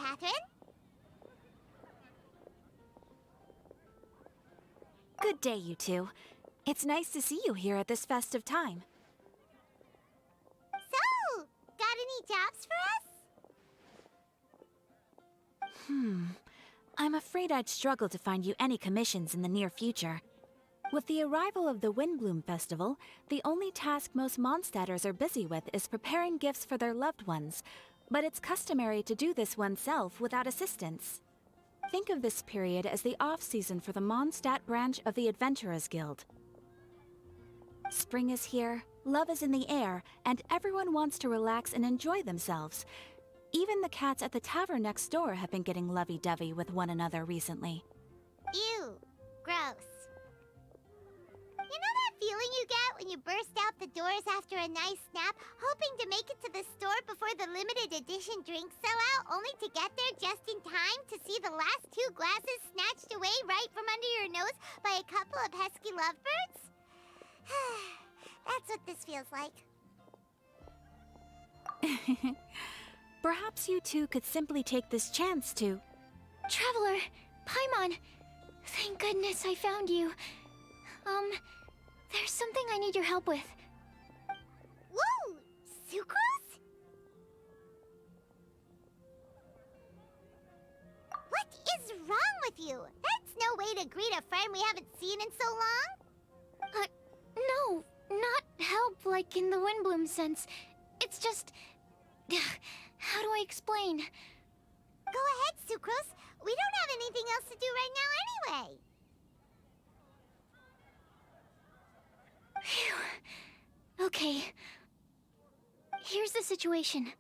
Catherine. Good day, you two. It's nice to see you here at this festive time. So, got any jobs for us? I'm afraid I'd struggle to find you any commissions in the near future. With the arrival of the Windbloom Festival, the only task most Mondstadters are busy with is preparing gifts for their loved ones, but it's customary to do this oneself without assistance. Think of this period as the off-season for the Mondstadt branch of the Adventurers Guild. Spring is here, love is in the air, and everyone wants to relax and enjoy themselves. Even the cats at the tavern next door have been getting lovey-dovey with one another recently. Ew. Gross. You know that feeling you get when you burst out the doors after a nice nap, hoping to make it to the store before the limited edition drinks sell out, only to get there just in time to see the last 2 glasses snatched away right from under your nose by a couple of pesky lovebirds? That's what this feels like. Perhaps you two could simply take this chance to... Traveler! Paimon! Thank goodness I found you. There's something I need your help with. Whoa! Sucrose? What is wrong with you? That's no way to greet a friend we haven't seen in so long. No, not help like in the Windbloom sense. It's just... How do I explain? Go ahead, Sucrose. We don't have anything else to do right now anyway. Phew. Okay. Here's the situation.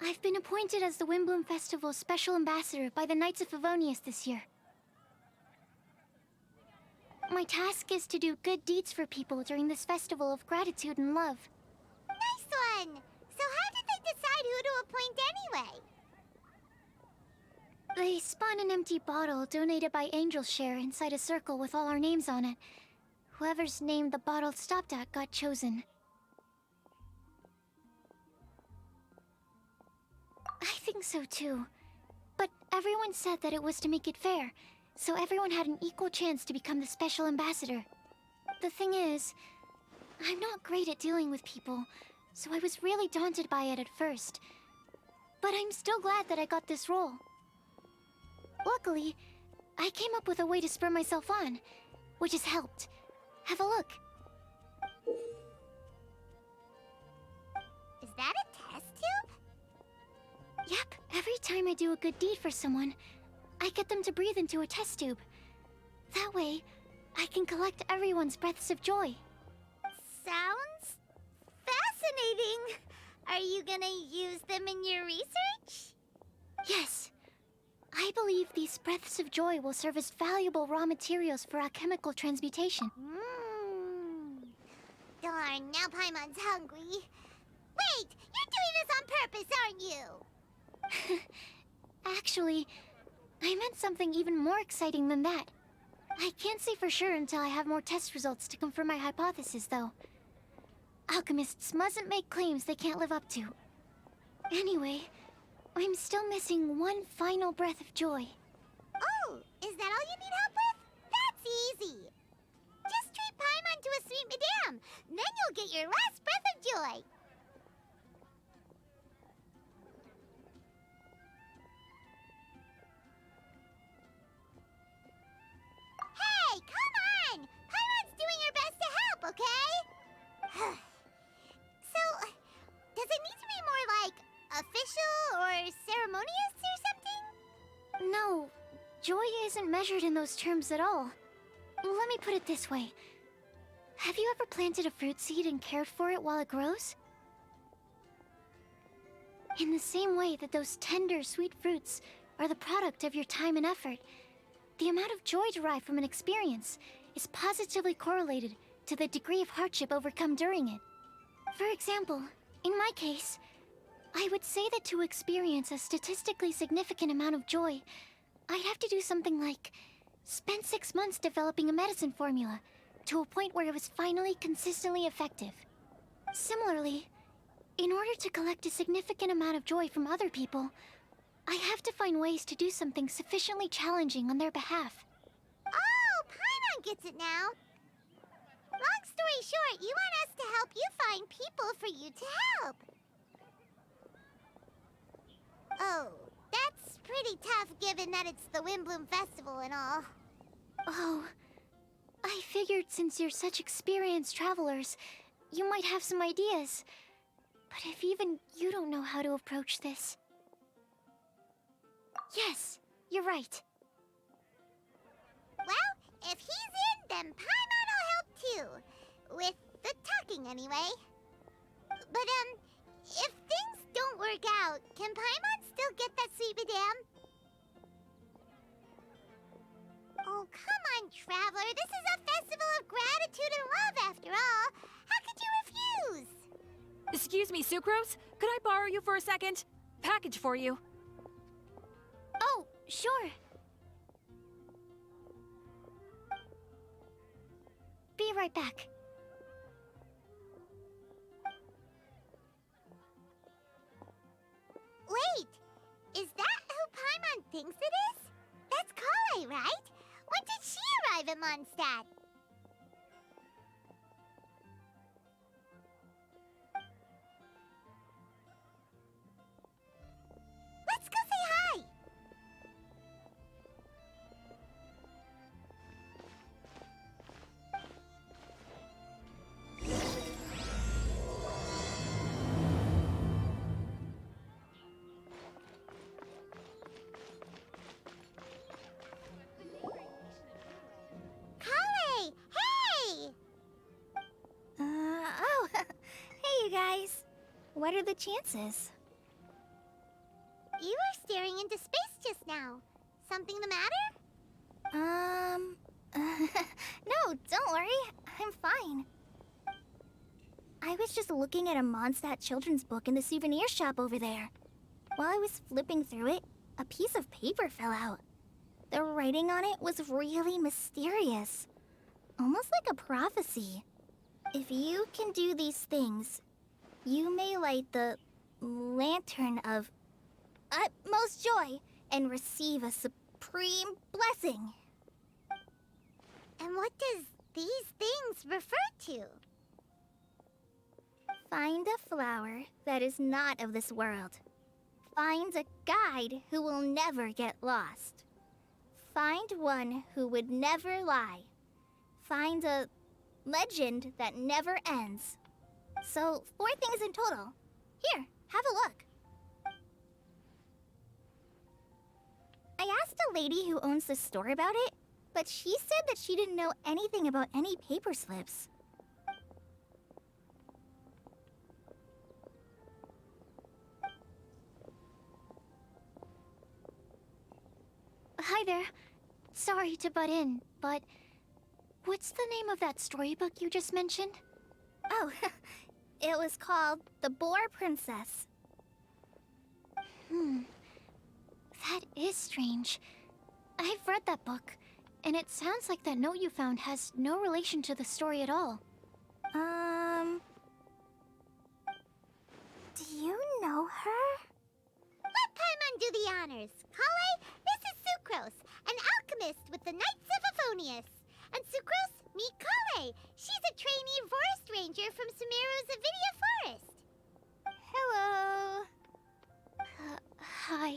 I've been appointed as the Windbloom Festival's special ambassador by the Knights of Favonius this year. My task is to do good deeds for people during this festival of gratitude and love. Nice one! So how did they decide who to appoint anyway? They spun an empty bottle donated by Angel's Share inside a circle with all our names on it. Whoever's name the bottle stopped at got chosen. I think so too. But everyone said that it was to make it fair, so everyone had an equal chance to become the special ambassador. The thing is, I'm not great at dealing with people, so I was really daunted by it at first. But I'm still glad that I got this role. Luckily, I came up with a way to spur myself on, which has helped. Have a look. Is that a test tube? Yep, every time I do a good deed for someone, I get them to breathe into a test tube. That way, I can collect everyone's breaths of joy. Sounds fascinating. Are you gonna use them in your research? Yes. I believe these breaths of joy will serve as valuable raw materials for alchemical transmutation. Darn, now Paimon's hungry. Wait, you're doing this on purpose, aren't you? Actually, I meant something even more exciting than that. I can't say for sure until I have more test results to confirm my hypothesis, though. Alchemists mustn't make claims they can't live up to. Anyway, I'm still missing one final breath of joy. Oh, is that all you need help with? That's easy. Just treat Paimon to a sweet madame. Then you'll get your last breath of joy. Hey, come on! Paimon's doing her best to help, okay? So, does it need to be more like official or ceremonious or something? No, joy isn't measured in those terms at all. Let me put it this way. Have you ever planted a fruit seed and cared for it while it grows? In the same way that those tender, sweet fruits are the product of your time and effort, the amount of joy derived from an experience is positively correlated to the degree of hardship overcome during it. For example, in my case, I would say that to experience a statistically significant amount of joy, I'd have to do something like spend 6 months developing a medicine formula to a point where it was finally consistently effective. Similarly, in order to collect a significant amount of joy from other people, I have to find ways to do something sufficiently challenging on their behalf. Oh, Paimon gets it now. Long story short, you want us to help you find people for you to help. Oh, that's pretty tough given that it's the Windbloom Festival and all. Oh, I figured since you're such experienced travelers, you might have some ideas. But if even you don't know how to approach this... Yes, you're right. Well, if he's in, then Paimon will help too. With the talking, anyway. But, if things don't work out, can Paimon still get that sweet madame? Oh, come on, Traveler. This is a festival of gratitude and love, after all. How could you refuse? Excuse me, Sucrose? Could I borrow you for a second? Package for you. Oh, sure. Be right back. Wait, is that who Paimon thinks it is? That's Kale, right? When did she arrive in Mondstadt? Let's go say hi! Kale! Hey! Oh, hey you guys. What are the chances? You were staring into space just now. Something the matter? No, don't worry. I'm fine. I was just looking at a Mondstadt children's book in the souvenir shop over there. While I was flipping through it, a piece of paper fell out. The writing on it was really mysterious. Almost like a prophecy. If you can do these things, you may light the lantern of utmost joy and receive a supreme blessing. And what does these things refer to? Find a flower that is not of this world. Find a guide who will never get lost. Find one who would never lie. Find a legend that never ends. So, 4 things in total. Here, have a look. I asked a lady who owns the store about it, but she said that she didn't know anything about any paper slips. Hi there. Sorry to butt in, but what's the name of that storybook you just mentioned? Oh, it was called The Boar Princess. That is strange. I've read that book, and it sounds like that note you found has no relation to the story at all. Do you know her? Let Paimon do the honors. Kale, this is Sucrose, an alchemist with the Knights of Euphonius. And Sucrose, meet Kale. She's a trainee forest ranger from Sumeru's Avidia Forest. Hello. Hi.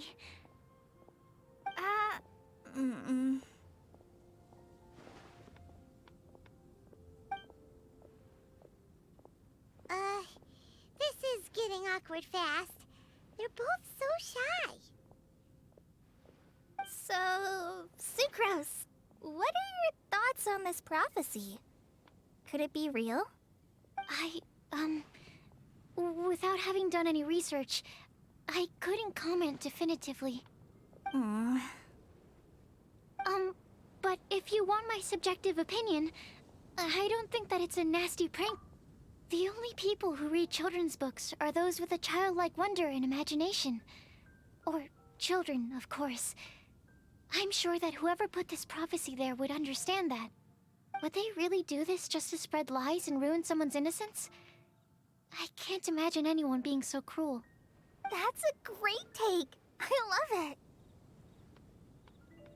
This is getting awkward fast. They're both so shy. So, Sucrose, what are your thoughts on this prophecy? Could it be real? Without having done any research, I couldn't comment definitively. But if you want my subjective opinion, I don't think that it's a nasty prank. The only people who read children's books are those with a childlike wonder and imagination. Or children, of course. I'm sure that whoever put this prophecy there would understand that. Would they really do this just to spread lies and ruin someone's innocence? I can't imagine anyone being so cruel. That's a great take. I love it.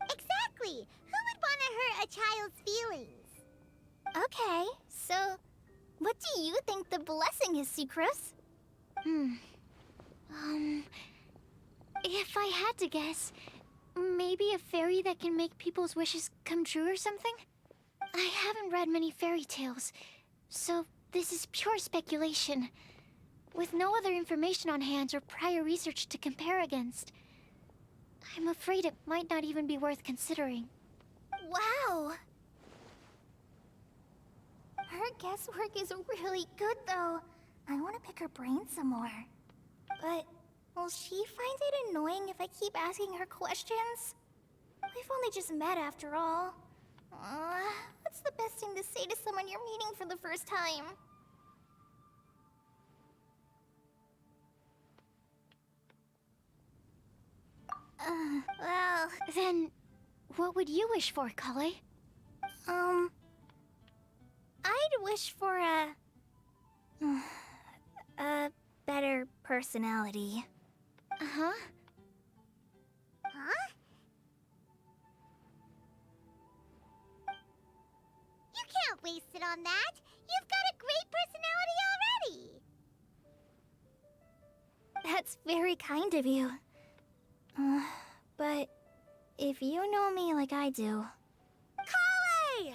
Exactly! Who would want to hurt a child's feelings? Okay, so what do you think the blessing is, Sucrose? If I had to guess, maybe a fairy that can make people's wishes come true or something? I haven't read many fairy tales, so this is pure speculation. With no other information on hand or prior research to compare against, I'm afraid it might not even be worth considering. Wow! Her guesswork is really good, though. I want to pick her brain some more. But will she find it annoying if I keep asking her questions? We've only just met after all. What's the best thing to say to someone you're meeting for the first time? Well... Then, what would you wish for, Kale? I'd wish for a better personality. Uh-huh. Huh? You can't waste it on that! You've got a great personality already! That's very kind of you. But if you know me like I do... Kale!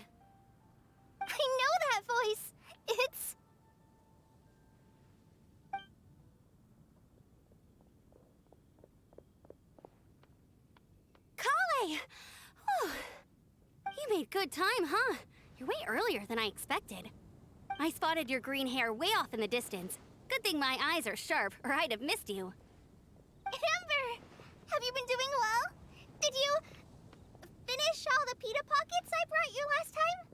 I know that voice! It's... Kale! Whew. You made good time, huh? You're way earlier than I expected. I spotted your green hair way off in the distance. Good thing my eyes are sharp, or I'd have missed you. Amber! Have you been doing well? Did you... finish all the pita pockets I brought you last time?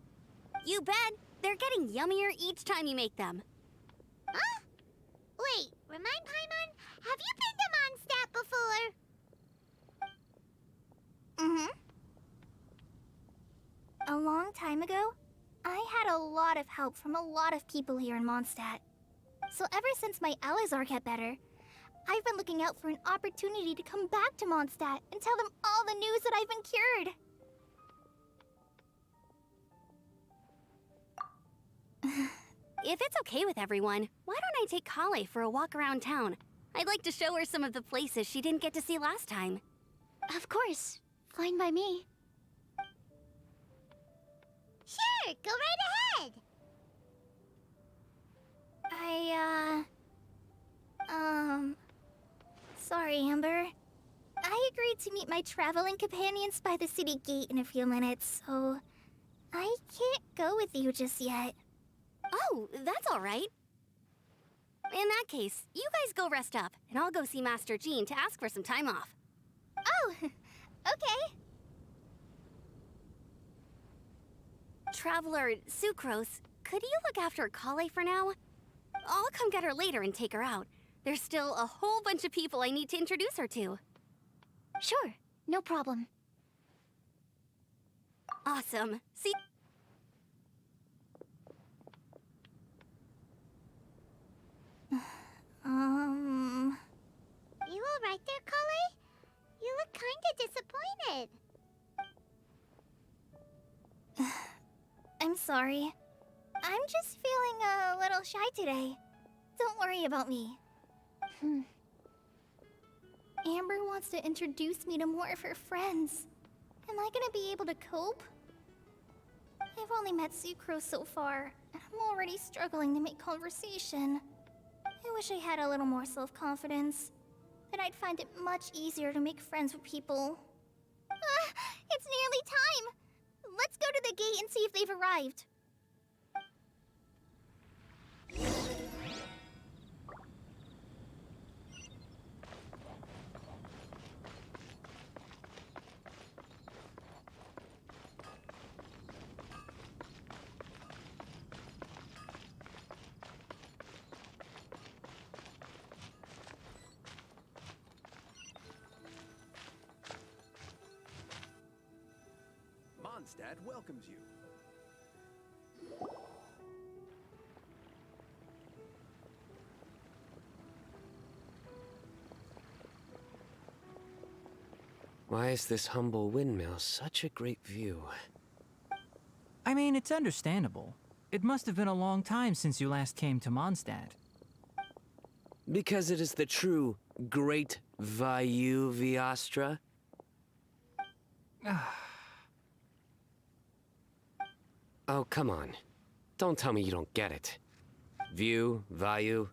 You bet. They're getting yummier each time you make them. Huh? Wait, remind Paimon, have you been to Mondstadt before? Mm-hmm. A long time ago, I had a lot of help from a lot of people here in Mondstadt. So ever since my Elazar got better, I've been looking out for an opportunity to come back to Mondstadt and tell them all the news that I've been cured. If it's okay with everyone, why don't I take Kale for a walk around town? I'd like to show her some of the places she didn't get to see last time. Of course. Fine by me. Sure, go right ahead! Sorry, Amber. I agreed to meet my traveling companions by the city gate in a few minutes, so I can't go with you just yet. Oh, that's all right. In that case, you guys go rest up, and I'll go see Master Jean to ask for some time off. Oh, okay. Traveler Sucrose, could you look after Kale for now? I'll come get her later and take her out. There's still a whole bunch of people I need to introduce her to. Sure, no problem. Awesome. See... You alright there, Kale? You look kinda disappointed. I'm sorry. I'm just feeling a little shy today. Don't worry about me. Amber wants to introduce me to more of her friends. Am I gonna be able to cope? I've only met Sucrose so far, and I'm already struggling to make conversation. I wish I had a little more self-confidence. Then I'd find it much easier to make friends with people. It's nearly time! Let's go to the gate and see if they've arrived. Mondstadt welcomes you. Why is this humble windmill such a great view? I mean, it's understandable. It must have been a long time since you last came to Mondstadt. Because it is the true Great Vayu Viastra? Oh, come on. Don't tell me you don't get it. View, Vayu,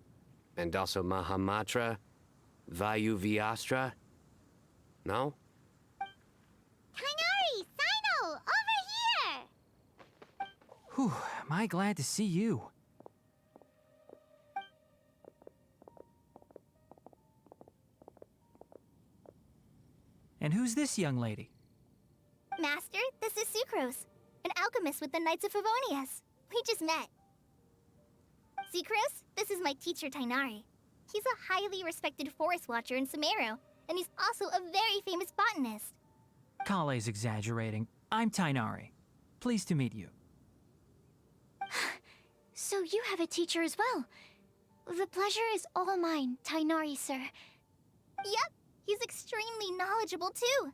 and also Mahamatra, Vayu Viastra? No? Kainari! Sino! Over here! Whew, am I glad to see you. And who's this young lady? Master, this is Sucrose, an alchemist with the Knights of Favonius. We just met. Sucrose, this is my teacher, Tainari. He's a highly respected forest watcher in Sumeru, and he's also a very famous botanist. Kale's exaggerating. I'm Tainari. Pleased to meet you. So you have a teacher as well. The pleasure is all mine, Tainari, sir. Yep, he's extremely knowledgeable too.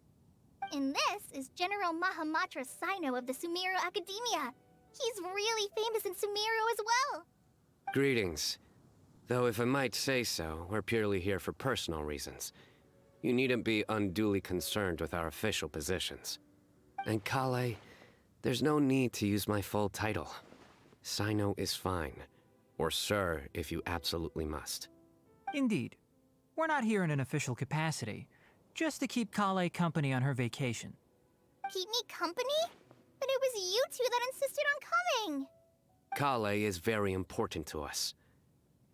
And this is General Mahamatra Sino of the Sumeru Academia. He's really famous in Sumeru as well. Greetings. Though if I might say so, we're purely here for personal reasons. You needn't be unduly concerned with our official positions. And Kale, there's no need to use my full title. Sino is fine. Or sir, if you absolutely must. Indeed. We're not here in an official capacity, just to keep Kale company on her vacation. Keep me company? But it was you two that insisted on coming. Kale is very important to us.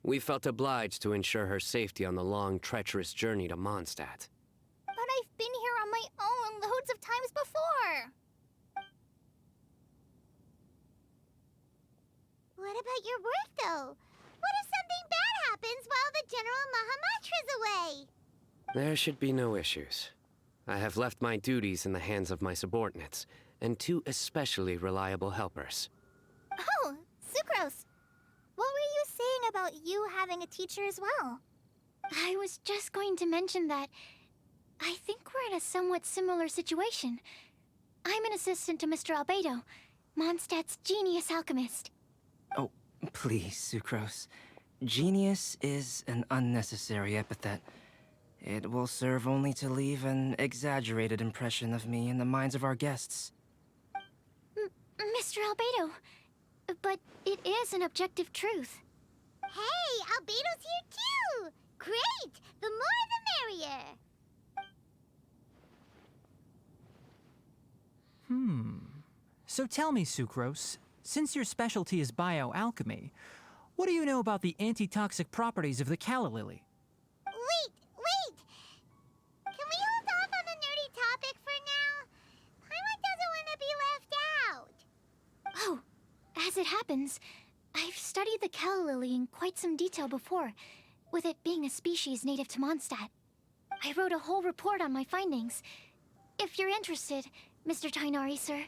We felt obliged to ensure her safety on the long, treacherous journey to Mondstadt. But I've been here on my own loads of times before. What about your work, though? What if something bad happens while the General Mahamatra's away? There should be no issues. I have left my duties in the hands of my subordinates, and two especially reliable helpers. Oh, Sucrose. What were you saying about you having a teacher as well? I was just going to mention that I think we're in a somewhat similar situation. I'm an assistant to Mr. Albedo, Mondstadt's genius alchemist. Oh, please, Sucrose. Genius is an unnecessary epithet. It will serve only to leave an exaggerated impression of me in the minds of our guests. Mr. Albedo, but it is an objective truth. Hey, Albedo's here too! Great! The more the merrier! So tell me, Sucrose, since your specialty is bioalchemy, what do you know about the antitoxic properties of the calla lily? Wait! Can we hold off on the nerdy topic for now? Paimon doesn't want to be left out. Oh, as it happens, I've studied the calla lily in quite some detail before, with it being a species native to Mondstadt. I wrote a whole report on my findings. If you're interested, Mr. Tainari, sir,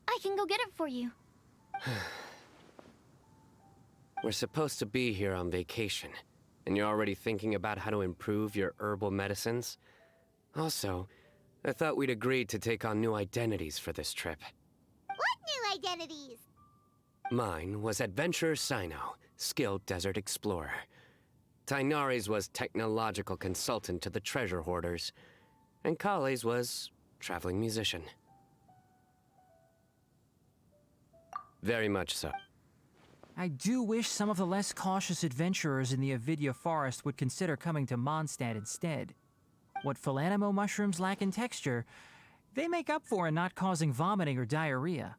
I can go get it for you. We're supposed to be here on vacation, and you're already thinking about how to improve your herbal medicines? Also, I thought we'd agreed to take on new identities for this trip. What new identities? Mine was Adventurer Sino, skilled desert explorer. Tainari's was technological consultant to the treasure hoarders, and Kale's was traveling musician. Very much so. I do wish some of the less cautious adventurers in the Avidya forest would consider coming to Mondstadt instead. What Philanimo mushrooms lack in texture, they make up for in not causing vomiting or diarrhea.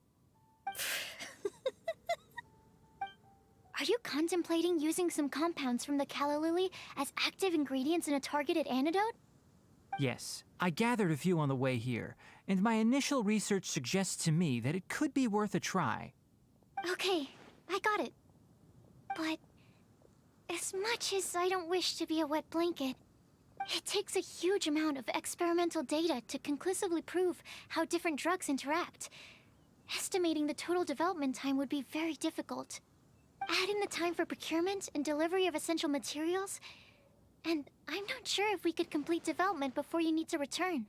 Are you contemplating using some compounds from the calla lily as active ingredients in a targeted antidote? Yes, I gathered a few on the way here, and my initial research suggests to me that it could be worth a try. Okay, I got it. But as much as I don't wish to be a wet blanket, it takes a huge amount of experimental data to conclusively prove how different drugs interact. Estimating the total development time would be very difficult. Add in the time for procurement and delivery of essential materials, and I'm not sure if we could complete development before you need to return.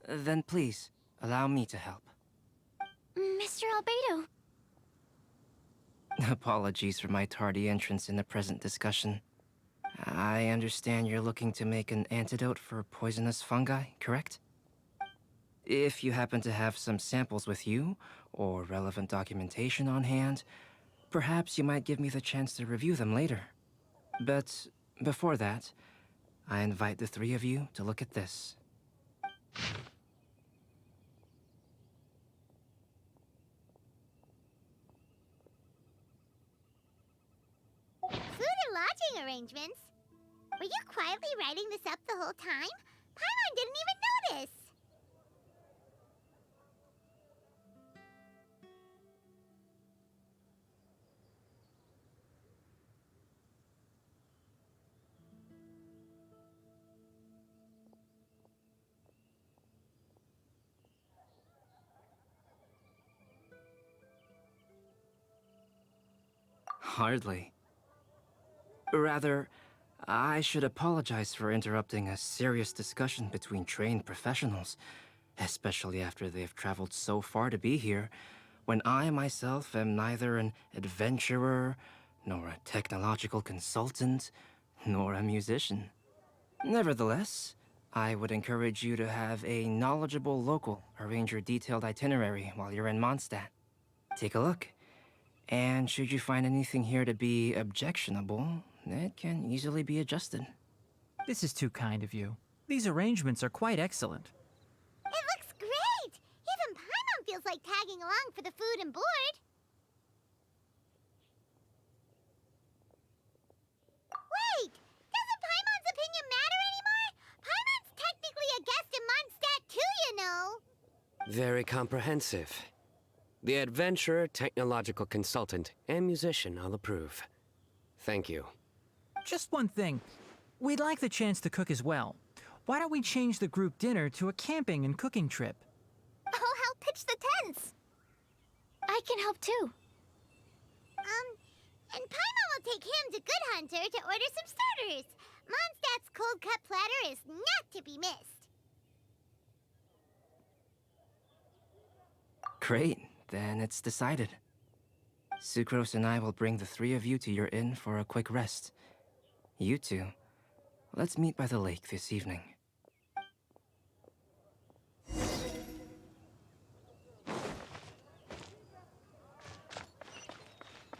then please, allow me to help. Mr. Albedo. Apologies for my tardy entrance in the present discussion. I understand you're looking to make an antidote for poisonous fungi, correct? If you happen to have some samples with you, or relevant documentation on hand, perhaps you might give me the chance to review them later. But before that, I invite the three of you to look at this. Food and lodging arrangements? Were you quietly writing this up the whole time? Paimon didn't even notice! Hardly. Rather, I should apologize for interrupting a serious discussion between trained professionals, especially after they've traveled so far to be here, when I myself am neither an adventurer, nor a technological consultant, nor a musician. Nevertheless, I would encourage you to have a knowledgeable local arrange your detailed itinerary while you're in Mondstadt. Take a look. And should you find anything here to be objectionable, it can easily be adjusted. This is too kind of you. These arrangements are quite excellent. It looks great! Even Paimon feels like tagging along for the food and board. Wait! Doesn't Paimon's opinion matter anymore? Paimon's technically a guest in Mondstadt too, you know! Very comprehensive. The adventurer, technological consultant, and musician all approve. Thank you. Just one thing. We'd like the chance to cook as well. Why don't we change the group dinner to a camping and cooking trip? I'll help pitch the tents. I can help too. And Paimon will take him to Good Hunter to order some starters. Mondstadt's cold-cut platter is not to be missed. Great, then it's decided. Sucrose and I will bring the three of you to your inn for a quick rest. You two, let's meet by the lake this evening.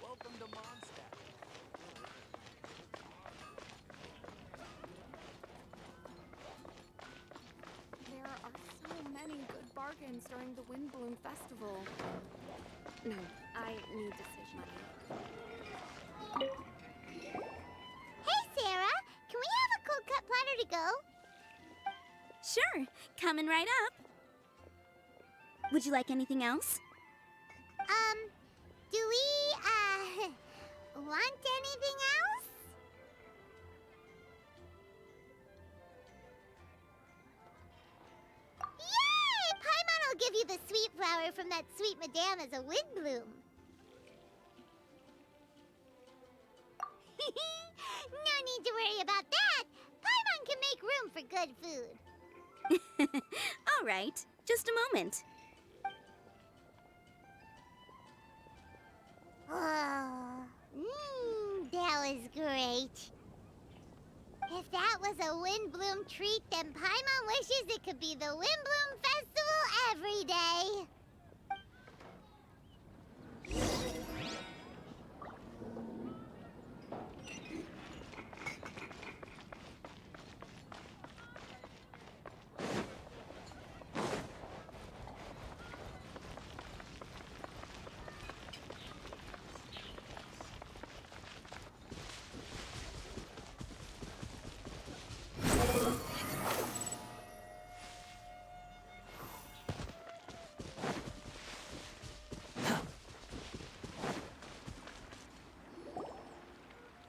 Welcome to Mondstadt. There are so many good bargains during the Windbloom Festival. No, I need to save money. Hey, Sarah! Can we have a cold-cut platter to go? Sure, coming right up. Would you like anything else? Do we, want anything else? Yay! Paimon will give you the sweet flower from that sweet madame as a windbloom. No need to worry about that. Paimon can make room for good food. All right, just a moment. Oh, that was great. If that was a Windbloom treat, then Paimon wishes it could be the Windbloom Festival every day.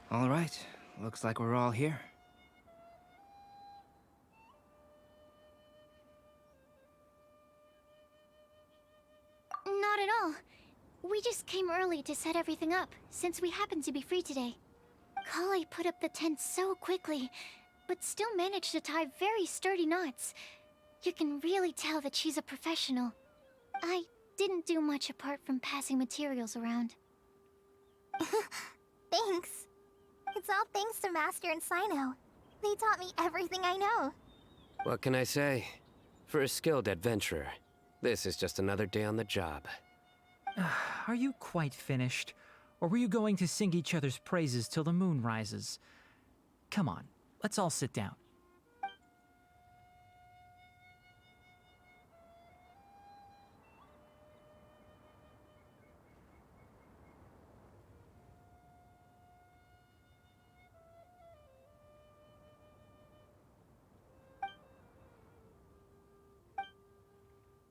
All right, looks like we're all here. Not at all. We just came early to set everything up, since we happen to be free today. Kale put up the tent so quickly, but still managed to tie very sturdy knots. You can really tell that she's a professional. I didn't do much apart from passing materials around. Thanks. It's all thanks to Master and Sino. They taught me everything I know. What can I say? For a skilled adventurer, this is just another day on the job. Are you quite finished? Or were you going to sing each other's praises till the moon rises? Come on, let's all sit down.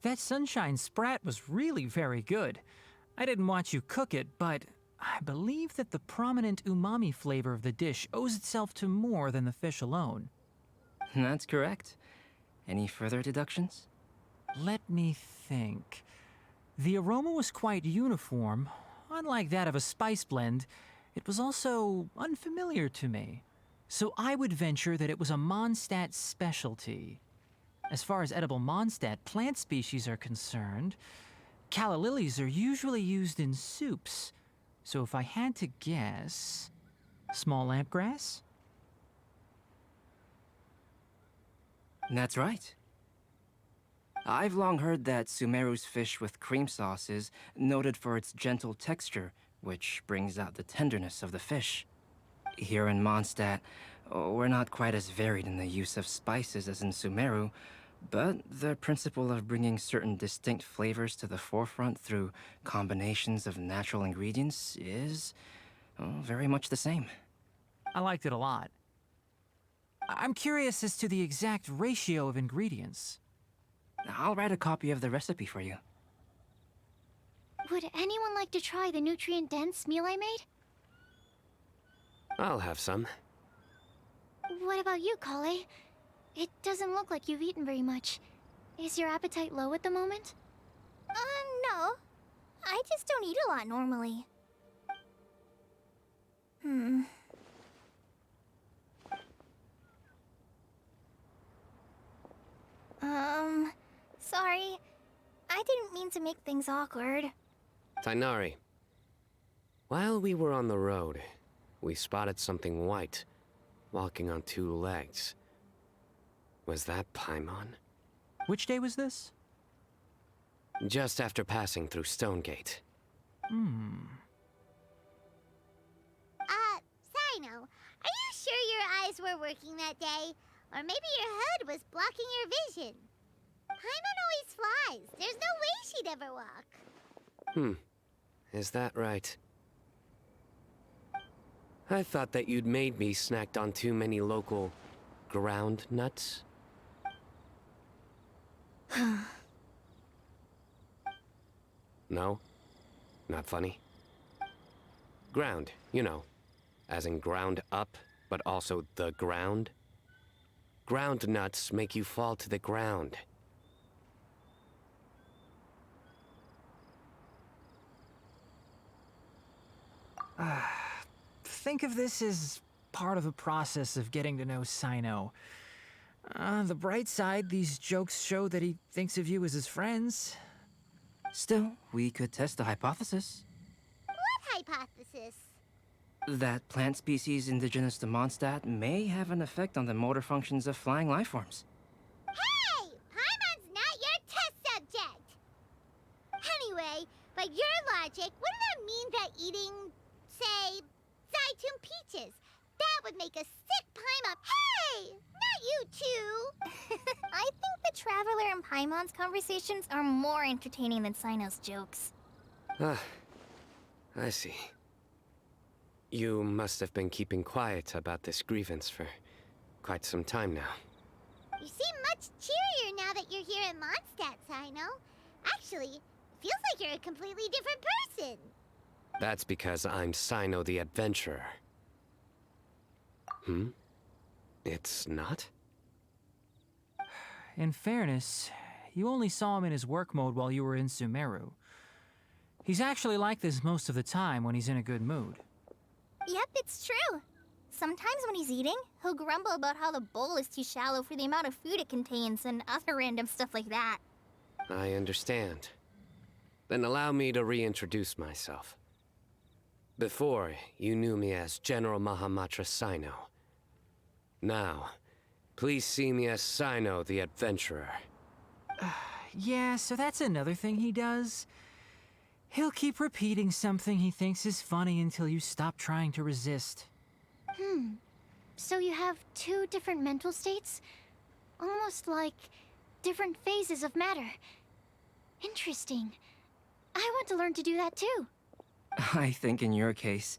That sunshine sprat was really very good. I didn't watch you cook it, but I believe that the prominent umami flavor of the dish owes itself to more than the fish alone. That's correct. Any further deductions? Let me think. The aroma was quite uniform. Unlike that of a spice blend, it was also unfamiliar to me. So I would venture that it was a Mondstadt specialty. As far as edible Mondstadt plant species are concerned, calla lilies are usually used in soups. So if I had to guess... small lampgrass? That's right. I've long heard that Sumeru's fish with cream sauce is noted for its gentle texture, which brings out the tenderness of the fish. Here in Mondstadt, we're not quite as varied in the use of spices as in Sumeru, but the principle of bringing certain distinct flavors to the forefront through combinations of natural ingredients is very much the same. I liked it a lot. I'm curious as to the exact ratio of ingredients. I'll write a copy of the recipe for you. Would anyone like to try the nutrient-dense meal I made? I'll have some. What about you, Kale? It doesn't look like you've eaten very much. Is your appetite low at the moment? No. I just don't eat a lot normally. Sorry. I didn't mean to make things awkward. Tainari. While we were on the road, we spotted something white, walking on two legs. Was that Paimon? Which day was this? Just after passing through Stonegate. Sino, are you sure your eyes were working that day? Or maybe your hood was blocking your vision? Paimon always flies. There's no way she'd ever walk. Is that right? I thought that you'd made me snacked on too many local ground nuts. No? Not funny? Ground, you know. As in ground up, but also the ground. Ground nuts make you fall to the ground. Think of this as part of the process of getting to know Sino. On the bright side, these jokes show that he thinks of you as his friends. Still, we could test the hypothesis. What hypothesis? That plant species indigenous to Mondstadt may have an effect on the motor functions of flying lifeforms. Hey! Paimon's not your test subject! Anyway, by your logic, wouldn't that mean that eating, say, Zaitun peaches, that would make a sick Paimon? Hey! Not you two! I think the Traveler and Paimon's conversations are more entertaining than Sino's jokes. I see. You must have been keeping quiet about this grievance for quite some time now. You seem much cheerier now that you're here in Mondstadt, Sino. Actually, feels like you're a completely different person. That's because I'm Sino the Adventurer. It's not? In fairness, you only saw him in his work mode while you were in Sumeru. He's actually like this most of the time when he's in a good mood. Yep, it's true. Sometimes when he's eating, he'll grumble about how the bowl is too shallow for the amount of food it contains and other random stuff like that. I understand. Then allow me to reintroduce myself. Before, you knew me as General Mahamatra Sino. Now, please see me as Sino the Adventurer. Yeah, so that's another thing he does. He'll keep repeating something he thinks is funny until you stop trying to resist. So you have two different mental states? Almost like different phases of matter. Interesting. I want to learn to do that too. I think in your case,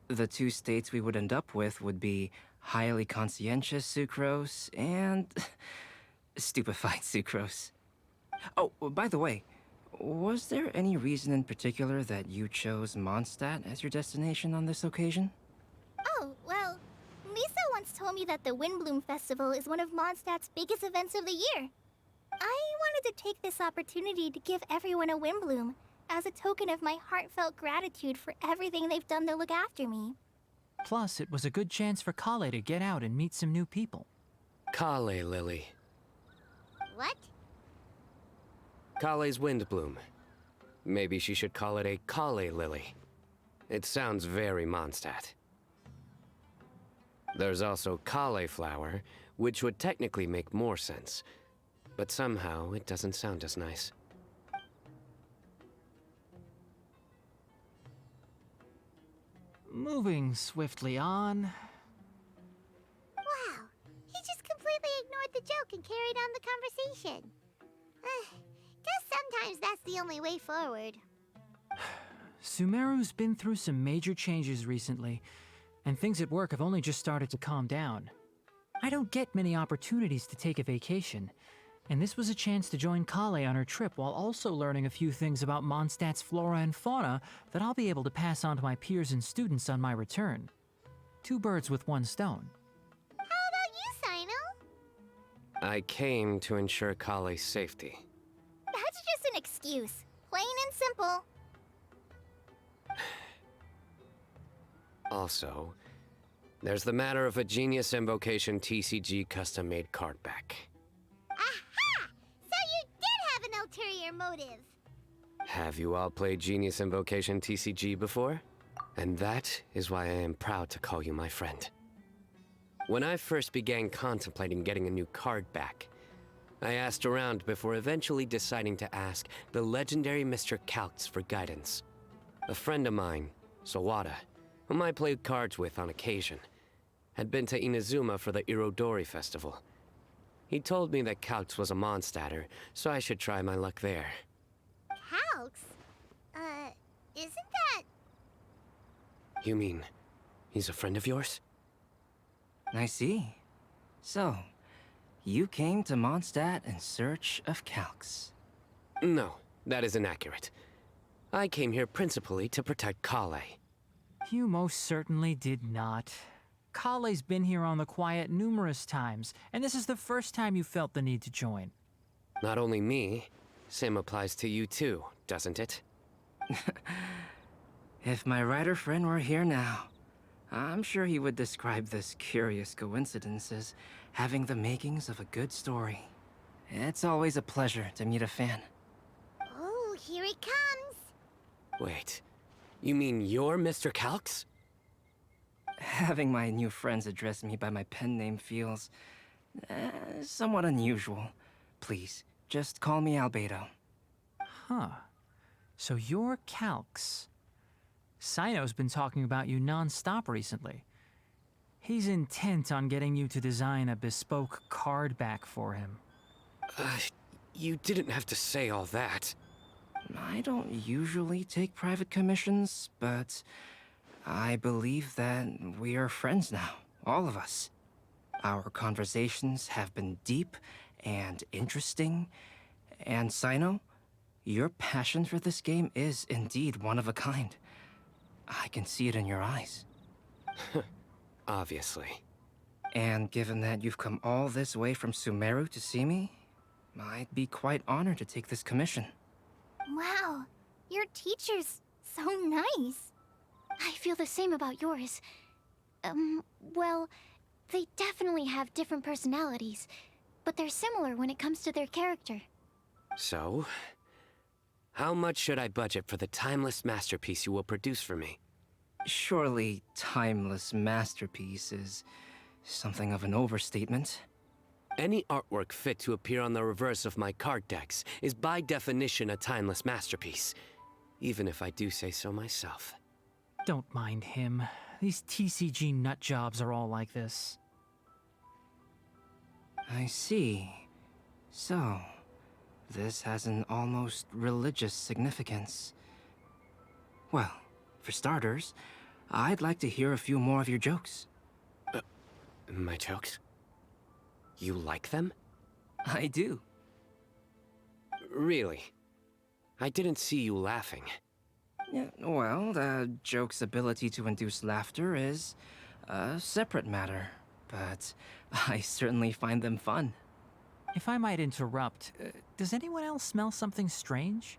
the two states we would end up with would be highly conscientious sucrose and stupefied sucrose. Oh, by the way, was there any reason in particular that you chose Mondstadt as your destination on this occasion? Oh, well, Lisa once told me that the Windbloom Festival is one of Mondstadt's biggest events of the year. I wanted to take this opportunity to give everyone a Windbloom, as a token of my heartfelt gratitude for everything they've done to look after me. Plus, it was a good chance for Kale to get out and meet some new people. Kale Lily. What? Kale's Windbloom. Maybe she should call it a Kale Lily. It sounds very Mondstadt. There's also cauliflower, which would technically make more sense. But somehow, it doesn't sound as nice. Moving swiftly on. Wow, he just completely ignored the joke and carried on the conversation. Guess sometimes that's the only way forward. Sumeru's been through some major changes recently, and things at work have only just started to calm down. I don't get many opportunities to take a vacation, and this was a chance to join Kale on her trip while also learning a few things about Mondstadt's flora and fauna that I'll be able to pass on to my peers and students on my return. Two birds with one stone. How about you, Sino? I came to ensure Kale's safety. That's just an excuse. Plain and simple. Also, there's the matter of a Genius Invocation TCG custom-made card back. Aha! So you did have an ulterior motive. Have you all played Genius Invocation TCG before? And that is why I am proud to call you my friend. When I first began contemplating getting a new card back, I asked around before eventually deciding to ask the legendary Mr. Calx for guidance. A friend of mine, Sawada, whom I played cards with on occasion, had been to Inazuma for the Irodori festival. He told me that Calx was a Mondstadter, so I should try my luck there. Calx? Isn't that... You mean, he's a friend of yours? I see. So, you came to Mondstadt in search of Calx. No, that is inaccurate. I came here principally to protect Kale. You most certainly did not. Kale's been here on the quiet numerous times, and this is the first time you felt the need to join. Not only me, same applies to you too, doesn't it? If my writer friend were here now, I'm sure he would describe this curious coincidence as having the makings of a good story. It's always a pleasure to meet a fan. Oh, here he comes. Wait, you mean you're Mr. Calx? Having my new friends address me by my pen name feels somewhat unusual. Please, just call me Albedo. Huh. So you're Calx. Sino's been talking about you non-stop recently. He's intent on getting you to design a bespoke card back for him. You didn't have to say all that. I don't usually take private commissions, but I believe that we are friends now, all of us. Our conversations have been deep and interesting, and Sino, your passion for this game is indeed one of a kind. I can see it in your eyes. Obviously. And given that you've come all this way from Sumeru to see me, I'd be quite honored to take this commission. Wow, your teacher's so nice. I feel the same about yours. Well, they definitely have different personalities, but they're similar when it comes to their character. So, how much should I budget for the timeless masterpiece you will produce for me? Surely, timeless masterpiece is something of an overstatement. Any artwork fit to appear on the reverse of my card decks is by definition a timeless masterpiece, even if I do say so myself. Don't mind him. These TCG nut jobs are all like this. I see. So, this has an almost religious significance. Well, for starters, I'd like to hear a few more of your jokes. My jokes? You like them? I do. Really? I didn't see you laughing. Yeah, well, the joke's ability to induce laughter is a separate matter, but I certainly find them fun. If I might interrupt, does anyone else smell something strange?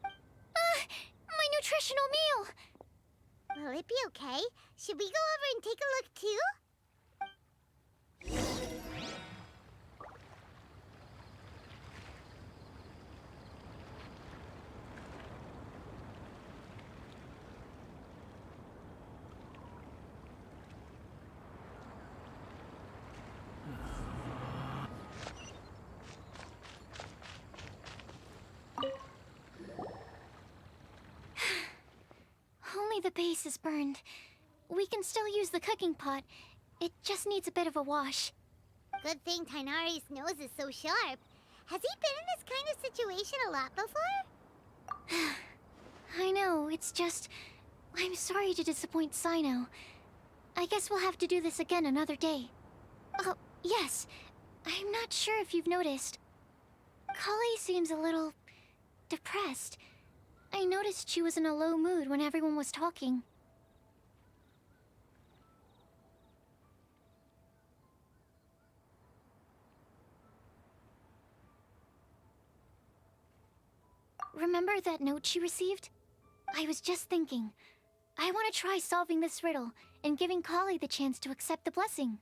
My nutritional meal! Will it be okay? Should we go over and take a look too? Only the base is burned. We can still use the cooking pot. It just needs a bit of a wash. Good thing Tainari's nose is so sharp. Has he been in this kind of situation a lot before? I know, it's just... I'm sorry to disappoint Sino. I guess we'll have to do this again another day. Oh, yes. I'm not sure if you've noticed. Kali seems a little... depressed. I noticed she was in a low mood when everyone was talking. Remember that note she received? I was just thinking. I want to try solving this riddle and giving Kali the chance to accept the blessing.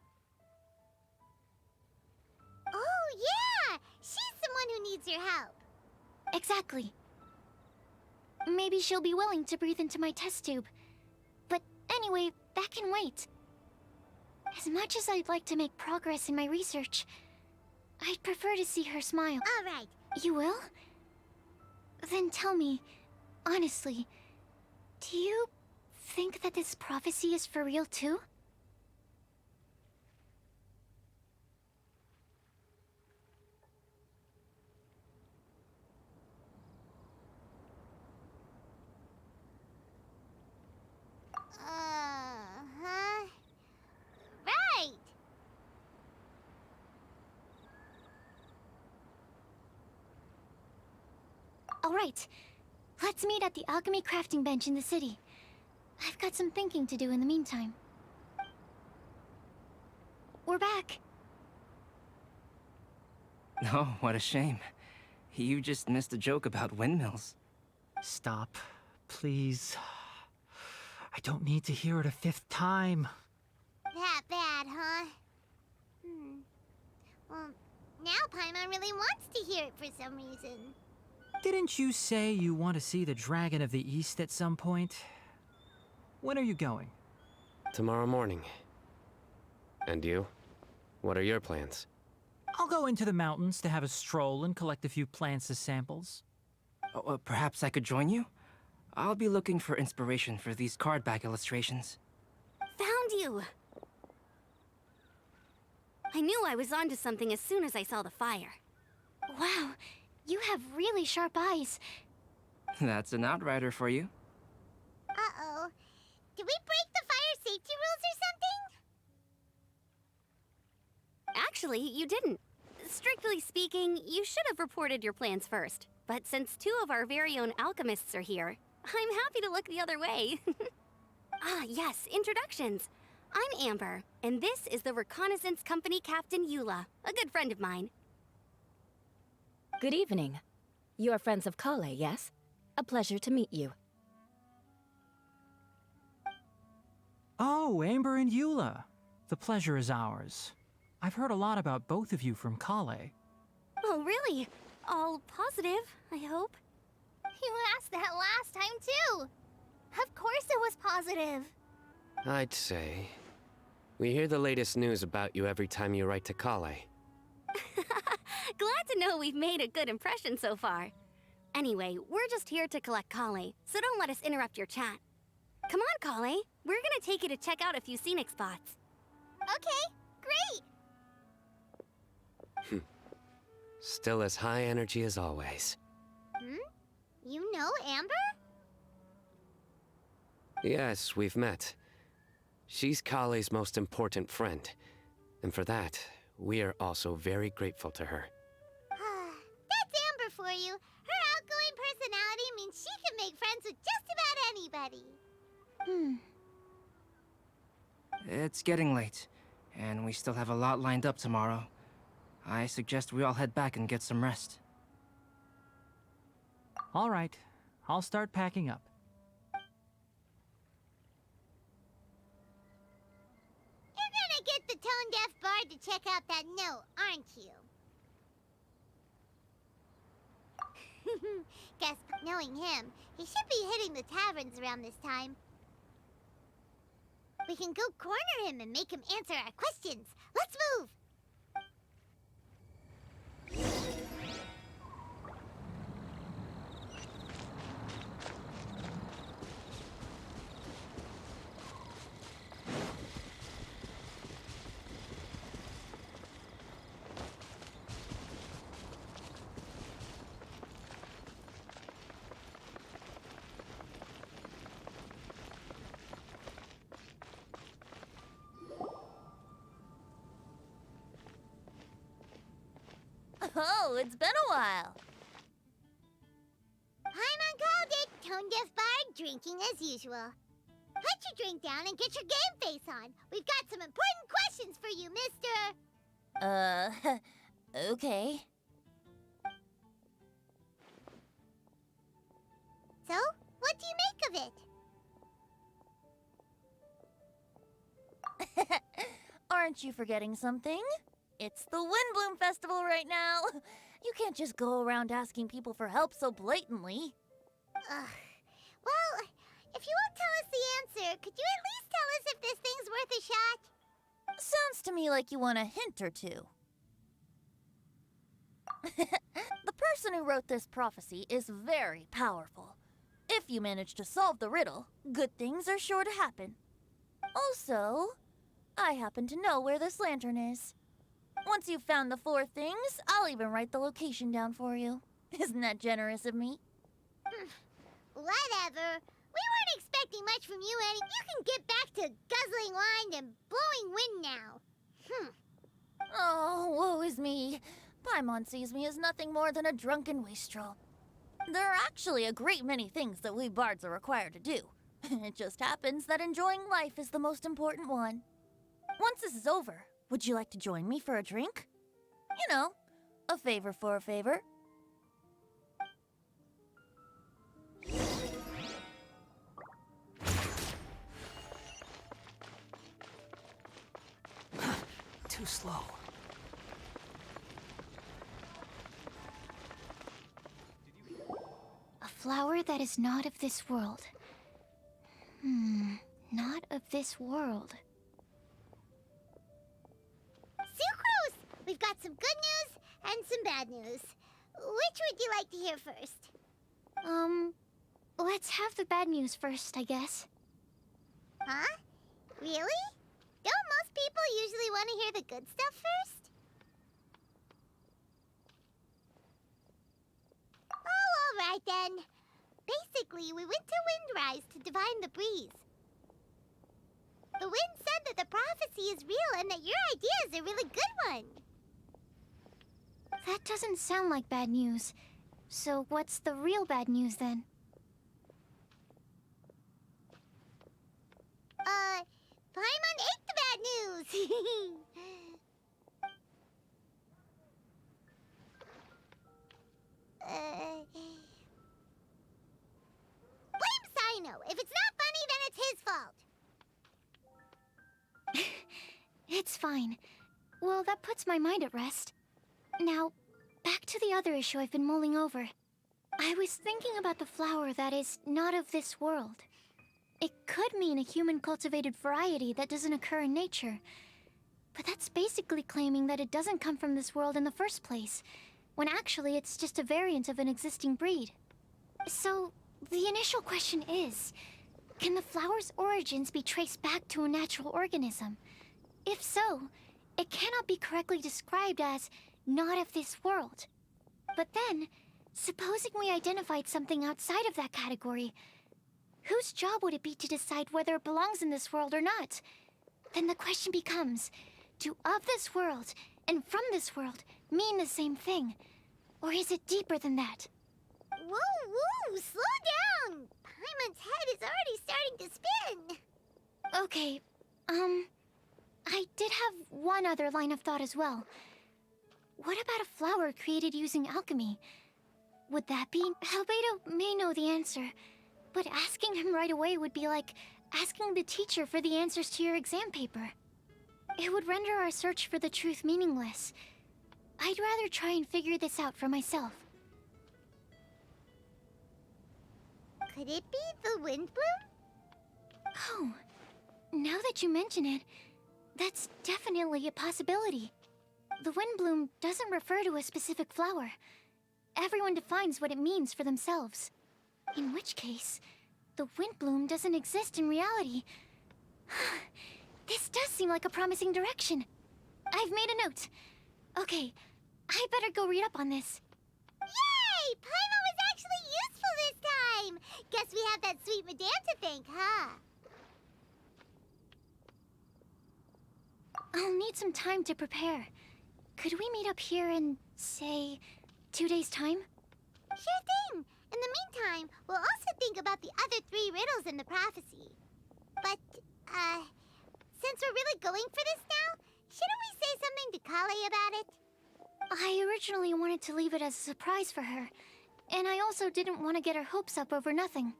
Oh, yeah! She's someone who needs your help. Exactly. Maybe she'll be willing to breathe into my test tube. But anyway, that can wait. As much as I'd like to make progress in my research, I'd prefer to see her smile. All right. You will? Then tell me, honestly, do you think that this prophecy is for real too? Uh-huh. Right! All right, let's meet at the alchemy crafting bench in the city. I've got some thinking to do in the meantime. We're back. Oh, what a shame. You just missed a joke about windmills. Stop, please. I don't need to hear it a fifth time. That bad, huh? Well, now Paimon really wants to hear it for some reason. Didn't you say you want to see the Dragon of the East at some point? When are you going? Tomorrow morning. And you? What are your plans? I'll go into the mountains to have a stroll and collect a few plants as samples. Oh, perhaps I could join you? I'll be looking for inspiration for these card back illustrations. Found you! I knew I was onto something as soon as I saw the fire. Wow, you have really sharp eyes. That's an outrider for you. Uh-oh. Did we break the fire safety rules or something? Actually, you didn't. Strictly speaking, you should have reported your plans first. But since two of our very own alchemists are here, I'm happy to look the other way. Ah, yes, introductions. I'm Amber, and this is the Reconnaissance Company Captain Eula, a good friend of mine. Good evening. You are friends of Kale, yes? A pleasure to meet you. Oh, Amber and Eula. The pleasure is ours. I've heard a lot about both of you from Kale. Oh, really? All positive, I hope. You asked that last time, too. Of course it was positive. I'd say. We hear the latest news about you every time you write to Kale. Glad to know we've made a good impression so far. Anyway, we're just here to collect Kale, so don't let us interrupt your chat. Come on, Kale. We're gonna take you to check out a few scenic spots. Okay, great. Still as high energy as always. You know Amber? Yes, we've met. She's Kale's most important friend. And for that, we are also very grateful to her. That's Amber for you. Her outgoing personality means she can make friends with just about anybody. It's getting late, and we still have a lot lined up tomorrow. I suggest we all head back and get some rest. All right, I'll start packing up. You're gonna get the tone-deaf bard to check out that note, aren't you? Guess, knowing him, he should be hitting the taverns around this time. We can go corner him and make him answer our questions. Let's move! Oh, it's been a while. Paimon called it, tone-deaf bard, drinking as usual. Put your drink down and get your game face on. We've got some important questions for you, mister. Okay. So, what do you make of it? Aren't you forgetting something? It's the Windbloom Festival right now. You can't just go around asking people for help so blatantly. Well, if you won't tell us the answer, could you at least tell us if this thing's worth a shot? Sounds to me like you want a hint or two. The person who wrote this prophecy is very powerful. If you manage to solve the riddle, good things are sure to happen. Also, I happen to know where this lantern is. Once you've found the 4 things, I'll even write the location down for you. Isn't that generous of me? Whatever. We weren't expecting much from you, Annie. You can get back to guzzling wine and blowing wind now. Oh, woe is me. Paimon sees me as nothing more than a drunken wastrel. There are actually a great many things that we bards are required to do. It just happens that enjoying life is the most important one. Once this is over, would you like to join me for a drink? You know, a favor for a favor. Too slow. A flower that is not of this world. Not of this world. Sucrose! We've got some good news and some bad news. Which would you like to hear first? Let's have the bad news first, I guess. Huh? Really? Don't most people usually want to hear the good stuff first? Oh, all right then. Basically, we went to Windrise to divine the breeze. The wind said that the prophecy is real and that your idea is a really good one. That doesn't sound like bad news. So what's the real bad news then? Paimon ate the bad news! Blame Sino. If it's not funny, then it's his fault. It's fine. Well, that puts my mind at rest. Now, back to the other issue I've been mulling over. I was thinking about the flower that is not of this world. It could mean a human-cultivated variety that doesn't occur in nature. But that's basically claiming that it doesn't come from this world in the first place, when actually it's just a variant of an existing breed. So, the initial question is, can the flower's origins be traced back to a natural organism? If so, it cannot be correctly described as not of this world. But then, supposing we identified something outside of that category, whose job would it be to decide whether it belongs in this world or not? Then the question becomes, do of this world and from this world mean the same thing? Or is it deeper than that? Whoa, slow down! Paimon's head is already starting to spin. Okay, I did have one other line of thought as well. What about a flower created using alchemy? Would that be... Albedo may know the answer, but asking him right away would be like asking the teacher for the answers to your exam paper. It would render our search for the truth meaningless. I'd rather try and figure this out for myself. Could it be the Windbloom? Oh, now that you mention it, that's definitely a possibility. The Windbloom doesn't refer to a specific flower. Everyone defines what it means for themselves. In which case, the Windbloom doesn't exist in reality. This does seem like a promising direction. I've made a note. Okay, I better go read up on this. Yay! Paimon was actually useful this time! Guess we have that sweet madame to thank, huh? I'll need some time to prepare. Could we meet up here in, say, 2 days' time? Sure thing! In the meantime, we'll also think about the other 3 riddles in the prophecy. But, since we're really going for this now, shouldn't we say something to Kale about it? I originally wanted to leave it as a surprise for her, and I also didn't want to get her hopes up over nothing.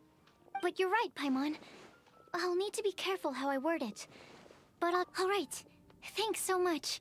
But you're right, Paimon. I'll need to be careful how I word it. But all right. Thanks so much.